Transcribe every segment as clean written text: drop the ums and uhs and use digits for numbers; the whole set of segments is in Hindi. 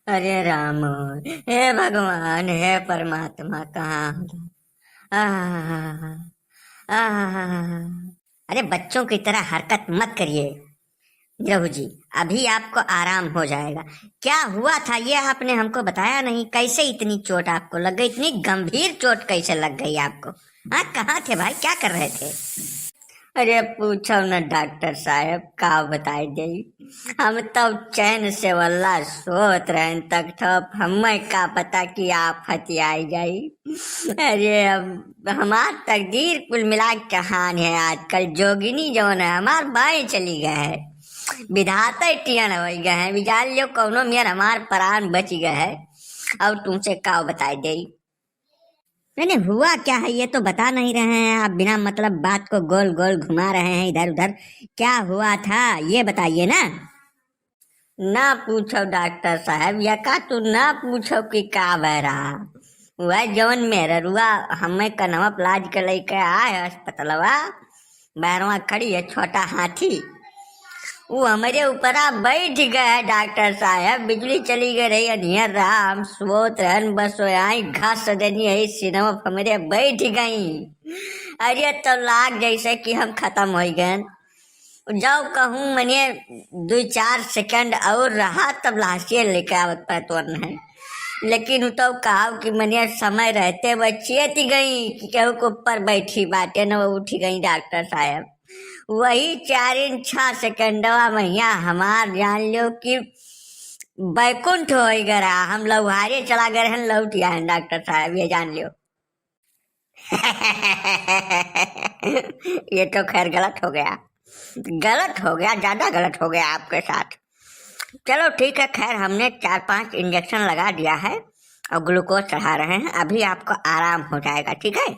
अरे राम, हे भगवान, हे परमात्मा, कहाँ हो? आह, आह, अरे बच्चों की तरह हरकत मत करिए प्रभु जी। अभी आपको आराम हो जाएगा। क्या हुआ था ये आपने हमको बताया नहीं। कैसे इतनी चोट आपको लग गई? इतनी गंभीर चोट कैसे लग गई आपको? हाँ, कहाँ थे भाई, क्या कर रहे थे? अरे पूछो न डॉक्टर साहब, का बताई जाई। हम तब चैन से वल्ला सोत रहे तक ठप हमें का पता कि आफत आई जाई। अरे अब हमार तकदीर कुल मिला के कहान है। आजकल जोगिनी जौन है हमार बाएं चली गए है। विधाता टियन हो गए हैं। विचार लियो कौनो मेर हमार प्राण बच गए है। अब तुमसे का बताई जाई। नहीं हुआ क्या है ये तो बता नहीं रहे हैं आप। बिना मतलब बात को गोल गोल घुमा रहे हैं इधर उधर। क्या हुआ था ये बताइए ना। ना पूछो डॉक्टर साहब, या का तू ना पूछो कि का बह रहा। वह जौन मेरा रुआ हमें कनवा प्लाज के लेके आए अस्पतालवा। बैरवा खड़ी है छोटा हाथी। वो हमारे ऊपर आ बैठ गया है डॉक्टर साहब। बिजली चली गई रही अनियर रहा, हम सोत रहन बस आई घास देनी है सिनेमा हमारे बैठ गई। अरे तो लाग जैसे कि हम खत्म हो गए। जाओ कहूँ मैंने 2-4 सेकंड और रहा तब लाशिए लेके आवत पैतवन है। लेकिन तो कहा कि मैंने समय रहते वह चेत गई कि केहू के ऊपर बैठी बाटे न वो उठी गई डॉक्टर साहब। वही 4-6 सेकंडवा मैया हमार जान लो कि बैकुंठ हो गया। हम लौहारे चला गए हैं, लौट आए डॉक्टर साहब, ये जान लियो। ये तो खैर गलत हो गया, गलत हो गया, ज्यादा गलत हो गया आपके साथ। चलो ठीक है, खैर हमने 4-5 इंजेक्शन लगा दिया है और ग्लूकोज चढ़ा रहे हैं। अभी आपको आराम हो जाएगा, ठीक है।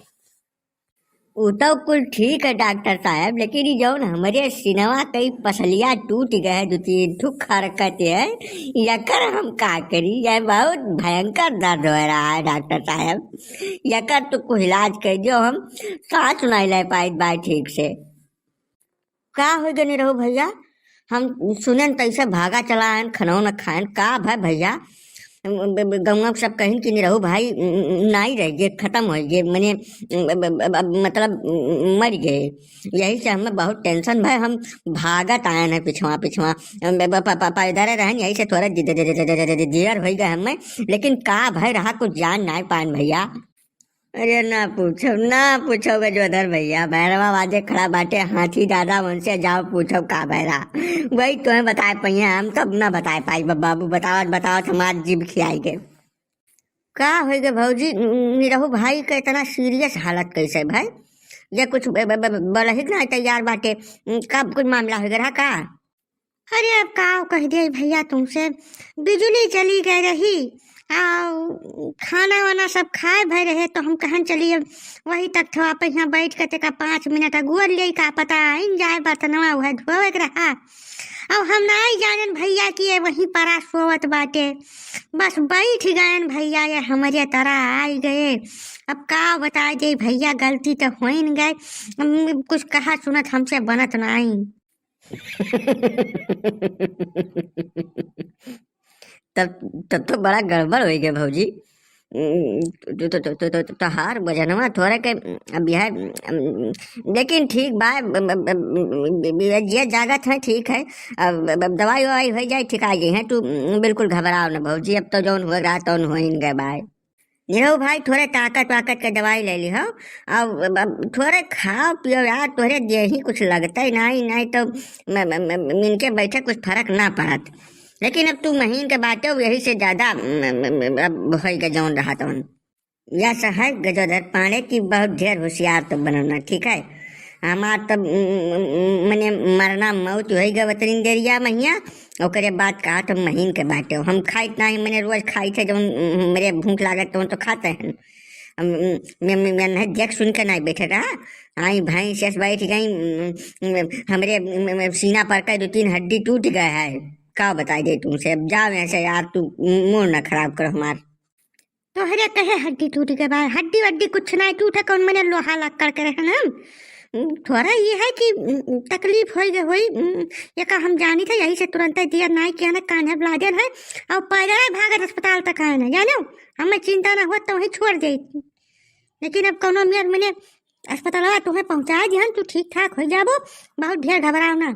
वो तो कुल ठीक है डॉक्टर साहब, लेकिन ये जौन हमारे सिनवा कई पसलियाँ टूट गए 2-3 ठुक हरकत है। यकर हम का करी? यह बहुत भयंकर दर्द हो रहा है डॉक्टर साहब। यकर तो कुछ इलाज कर दो, हम सांस नहीं ले पाए बाय ठीक से। का हो गए नहीं रहो भैया? हम सुने तैसे भागा चला आन खनौ न खान का भाई भैया। गौवा सब कहीं कि नहीं रहो भाई, नहीं रह गए, खत्म हो गए, मैंने मतलब मर गए। यही से हमें बहुत टेंशन भाई। हम भागत आए हैं पिछवा पिछवा पैदल रहन, यही से थोड़ा जियर हो गए हमें। लेकिन का भाई रहा कुछ जान नहीं पान भैया। अरे ना पूछो गजोधर भैया। भैरवा वाजे खड़ा बाटे हाथी दादा, उनसे जाओ पूछो का भैरा। वही तुम्हें बताए पाई, हम तब ना बताए पाई। बाबू बताओ बताओ, हमारे जीभ खियाई गए। का हो गए भौजी? निरहु भाई का इतना सीरियस हालत कैसे भाई? ये कुछ बलही ना तैयार बाटे। कब कुछ मामला हो गया का? अरे अब का कह दिया भैया तुमसे। बिजली चली गई रही, आओ खाना वाना सब खाए भय रहे तो हम कहन चलिए वही तक थोड़ा पे यहाँ बैठ के तेका 5 मिनट गुअर ले का पता इन जाए बतनवा वह धोवे के रहा। अब हम नहीं जानन भैया कि ये वहीं परा सोवत बाटे। बस बैठ गए भैया, ये हमारे तरह आई गए। अब का बताए दे भैया, गलती तो हो न गए। कुछ कहा सुनत हमसे बनत नहीं। तब तब तो बड़ा गड़बड़ हो गया भौजी। तो हार बजनवा थोड़ा के अब यह, लेकिन ठीक बा। ये जागत है ठीक है। अब दवाई ववाई हो जाए ठीक आ गई है। तू बिल्कुल घबराओ ना भौजी। अब तो जौन हो रहा तौन हो ही गए भाई। निरहु भाई थोड़े ताकत वाकत के दवाई ले ली हो। अब थोड़े खाओ पियो यार, थोड़े दे ही कुछ लगता ही नहीं, नहीं तो मिनके बैठे कुछ फर्क ना पड़त। लेकिन अब तू महीन के बाटे यही से ज्यादा अब हो गए जौन रहा तौन। यह है गजोधर पांडे की बहुत ढेर होशियार तो बनना, ठीक है। हमार तब मैंने मरना मौत हो गए वतनी देरिया महिया। ओकरे बाद कहा तो महीन के बाटे हम खाइत नहीं। मैंने रोज खाई थे जब मेरे भूख लागत तो खाते हैं। मैं देख सुन के नहीं बैठे रहा। आई भाई शेष बैठ गई, हमरे सीना पर का 2-3 हड्डी टूट गए है। का बताई दे तुमसे। अब जाओ ऐसे यार, तू मूड ना खराब करो हमार। तो हरे कहे हड्डी टूट गए भाई? हड्डी वड्डी कुछ नहीं टूटे, कौन मैंने लोहा लग करके रहे ना। थोड़ा ये है कि तकलीफ हो गई हुई ये का हम जानी थे यही से तुरंत दिया नाई के ना कान्हा ब्लाजर है और पैदल भागत अस्पताल तक आए ना जानो हमें चिंता ना हो तो वहीं छोड़ दे लेकिन अब कोनो मियाँ मैंने अस्पताल तुम्हें पहुंचा दिया तू ठीक ठाक हो जाबो बहुत ढेर घबराओ ना